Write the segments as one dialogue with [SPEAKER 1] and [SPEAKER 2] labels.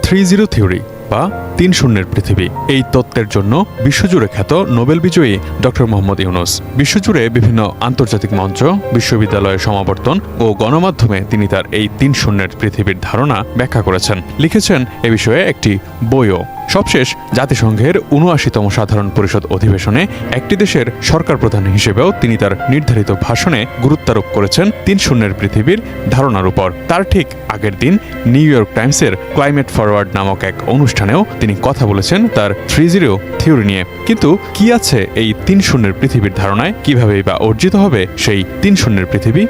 [SPEAKER 1] 3-0 theory বা 3-0 পৃথিবী। এই তত্ত্বের জন্য বিশ্বজুড়ে খ্যাত নোবেল বিজয়ী ডক্টর মোহাম্মদ ইউনূস। বিশ্বজুড়ে বিভিন্ন আন্তর্জাতিক মঞ্চ, বিশ্ববিদ্যালয়ের সমাবর্তন ও গণমাধ্যমে তিনি তার এই 3-0 পৃথিবীর ধারণা ব্যাখ্যা করেছেন, লিখেছেন এ বিষয়ে একটি বইও। সবশেষ জাতিসংঘের ৭৯তম সাধারণ পরিষদ অধিবেশনে একটি দেশের সরকার প্রধান হিসেবেও তিনি তার নির্ধারিত ভাষণে গুরুত্বারোপ করেছেন 3-0 পৃথিবীর ধারণার উপর। তার ঠিক আগের দিন নিউ ইয়র্ক টাইমসের ক্লাইমেট ফরওয়ার্ড নামক এক অনুষ্ঠানেও তিনি কথা বলেছেন তার 3-0 থিওরি নিয়ে। কিন্তু কি আছে এই 3-0 পৃথিবীর ধারণায়? কিভাবেই বা অর্জিত হবে সেই 3-0 পৃথিবী?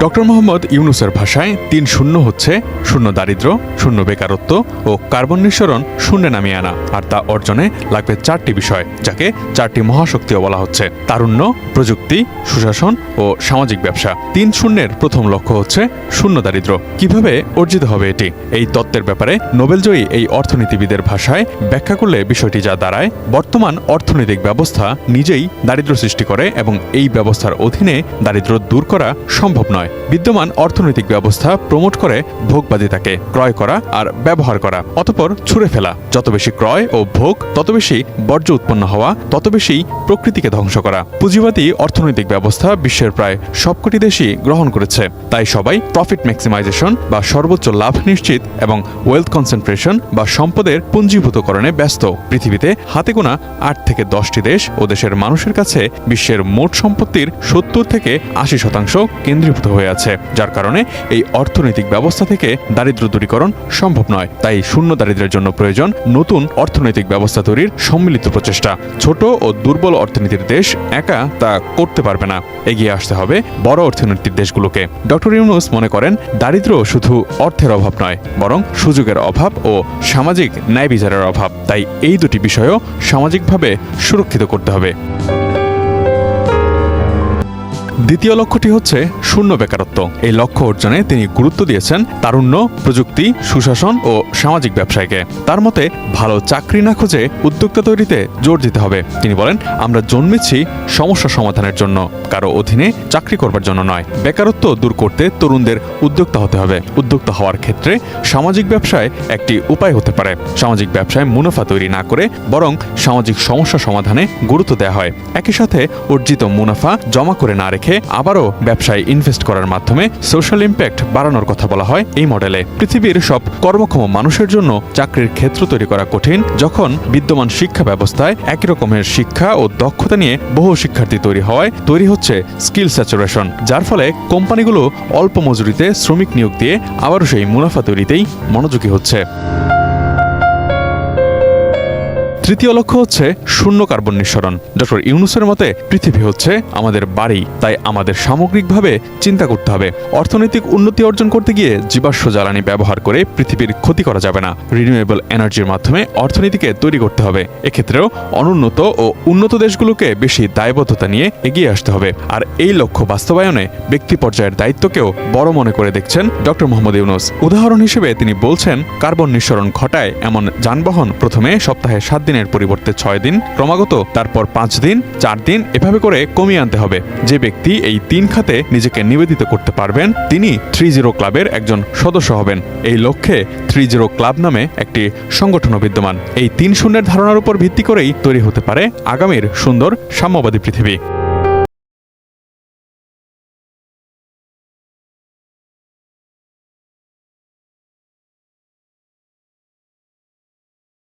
[SPEAKER 1] ডক্টর মোহাম্মদ ইউনূসের ভাষায় 3-0 হচ্ছে শূন্য দারিদ্র্য, শূন্য বেকারত্ব ও কার্বন নিঃসরণ শূন্যে নামিয়ে আনা। আর তা অর্জনে লাগবে 4টি বিষয়, যাকে 4টি মহাশক্তিও বলা হচ্ছে: তারুণ্য, প্রযুক্তি, সুশাসন ও সামাজিক ব্যবসা। 3-0 প্রথম লক্ষ্য হচ্ছে শূন্য দারিদ্র্য। কিভাবে অর্জিত হবে এটি? এই তত্ত্বের ব্যাপারে নোবেলজয়ী এই অর্থনীতিবিদের ভাষায় ব্যাখ্যা করলে বিষয়টি যা দাঁড়ায়, বর্তমান অর্থনৈতিক ব্যবস্থা নিজেই দারিদ্র্য সৃষ্টি করে এবং এই ব্যবস্থার অধীনে দারিদ্র্য দূর করা সম্ভব নয়। বিদ্যমান অর্থনৈতিক ব্যবস্থা প্রমোট করে ভোগবাদিতাকে, ক্রয় করা আর ব্যবহার করা, অতঃপর ছুঁড়ে ফেলা। যত বেশি ক্রয় ও ভোগ, তত বেশি বর্জ্য উৎপন্ন হওয়া, তত বেশি প্রকৃতিকে ধ্বংস করা। পুঁজিবাদী অর্থনৈতিক ব্যবস্থা বিশ্বের প্রায় সবকটি দেশই গ্রহণ করেছে। তাই সবাই প্রফিট ম্যাক্সিমাইজেশন বা সর্বোচ্চ লাভ নিশ্চিত এবং ওয়েলথ কনসেন্ট্রেশন বা সম্পদের পুঞ্জীভূতকরণে ব্যস্ত। পৃথিবীতে হাতে গোনা 8 থেকে 10টি দেশ ও দেশের মানুষের কাছে বিশ্বের মোট সম্পত্তির 70 থেকে 80% কেন্দ্রীভূত হয়ে আছে, যার কারণে এই অর্থনৈতিক ব্যবস্থা থেকে দারিদ্র্য দূরীকরণ সম্ভব নয়। তাই শূন্য দারিদ্র্যের জন্য প্রয়োজন নতুন অর্থনৈতিক ব্যবস্থা তৈরির সম্মিলিত প্রচেষ্টা। ছোট ও দুর্বল অর্থনীতির দেশ একা তা করতে পারবে না, এগিয়ে আসতে হবে বড় অর্থনীতির দেশগুলোকে। ডক্টর ইউনূস মনে করেন দারিদ্র্য শুধু অর্থের অভাব নয়, বরং সুযোগের অভাব ও সামাজিক ন্যায় বিচারের অভাব। তাই এই দুটি বিষয়ও সামাজিকভাবে সুরক্ষিত করতে হবে। দ্বিতীয় লক্ষ্যটি হচ্ছে শূন্য বেকারত্ব। এই লক্ষ্য অর্জনে তিনি গুরুত্ব দিয়েছেন তারুণ্য, প্রযুক্তি, সুশাসন ও সামাজিক ব্যবসায়কে। তার মতে ভালো চাকরি না খুঁজে উদ্যোক্তা তৈরিতে জোর দিতে হবে। তিনি বলেন, আমরা জন্মেছি সমস্যা সমাধানের জন্য, কারো অধীনে চাকরি করবার জন্য নয়। বেকারত্ব দূর করতে তরুণদের উদ্যোক্তা হতে হবে। উদ্যোক্তা হওয়ার ক্ষেত্রে সামাজিক ব্যবসায় একটি উপায় হতে পারে। সামাজিক ব্যবসায় মুনাফা তৈরি না করে বরং সামাজিক সমস্যা সমাধানে গুরুত্ব দেওয়া হয়। একই সাথে অর্জিত মুনাফা জমা করে না রেখে আবারও ব্যবসায় ইনভেস্ট করার মাধ্যমে সোশ্যাল ইম্প্যাক্ট বাড়ানোর কথা বলা হয় এই মডেলে। পৃথিবীর সব কর্মক্ষম মানুষের জন্য চাকরির ক্ষেত্র তৈরি করা কঠিন, যখন বিদ্যমান শিক্ষা ব্যবস্থায় একই রকমের শিক্ষা ও দক্ষতা নিয়ে বহু শিক্ষার্থী তৈরি হওয়ায় তৈরি হচ্ছে স্কিল স্যাচুরেশন, যার ফলে কোম্পানিগুলো অল্প মজুরিতে শ্রমিক নিয়োগ দিয়ে আবারও সেই মুনাফা তৈরিতেই মনোযোগী হচ্ছে। তৃতীয় লক্ষ্য হচ্ছে শূন্য কার্বন নিঃসরণ। ডক্টর ইউনূসের মতে পৃথিবী হচ্ছে আমাদের বাড়ি, তাই আমাদের সামগ্রিকভাবে চিন্তা করতে হবে। অর্থনৈতিক উন্নতি অর্জন করতে গিয়ে জীবাশ্ম জ্বালানি ব্যবহার করে পৃথিবীর ক্ষতি করা যাবে না। রিনিউয়েবল এনার্জির মাধ্যমে অর্থনীতিকে তৈরি করতে হবে। এক্ষেত্রেও অনুন্নত ও উন্নত দেশগুলোকে বেশি দায়বদ্ধতা নিয়ে এগিয়ে আসতে হবে। আর এই লক্ষ্য বাস্তবায়নে ব্যক্তি পর্যায়ের দায়িত্বকেও বড় মনে করে দেখছেন ডক্টর মোহাম্মদ ইউনূস। উদাহরণ হিসেবে তিনি বলছেন, কার্বন নিঃসরণ ঘটায় এমন যানবাহন প্রথমে সপ্তাহে 7 দিনের পরিবর্তে 6 দিন, ক্রমাগত তারপর 5 দিন, 4 দিন, এভাবে করে কমিয়ে আনতে হবে। যে ব্যক্তি এই 3 খাতে নিজেকে নিবেদিত করতে পারবেন, তিনি 3-0 ক্লাবের একজন সদস্য হবেন। এই লক্ষ্যে 3-0 ক্লাব নামে একটি সংগঠন বিদ্যমান। এই 3-0 ধারণার উপর ভিত্তি করেই তৈরি হতে পারে আগামীর সুন্দর সাম্যবাদী পৃথিবী।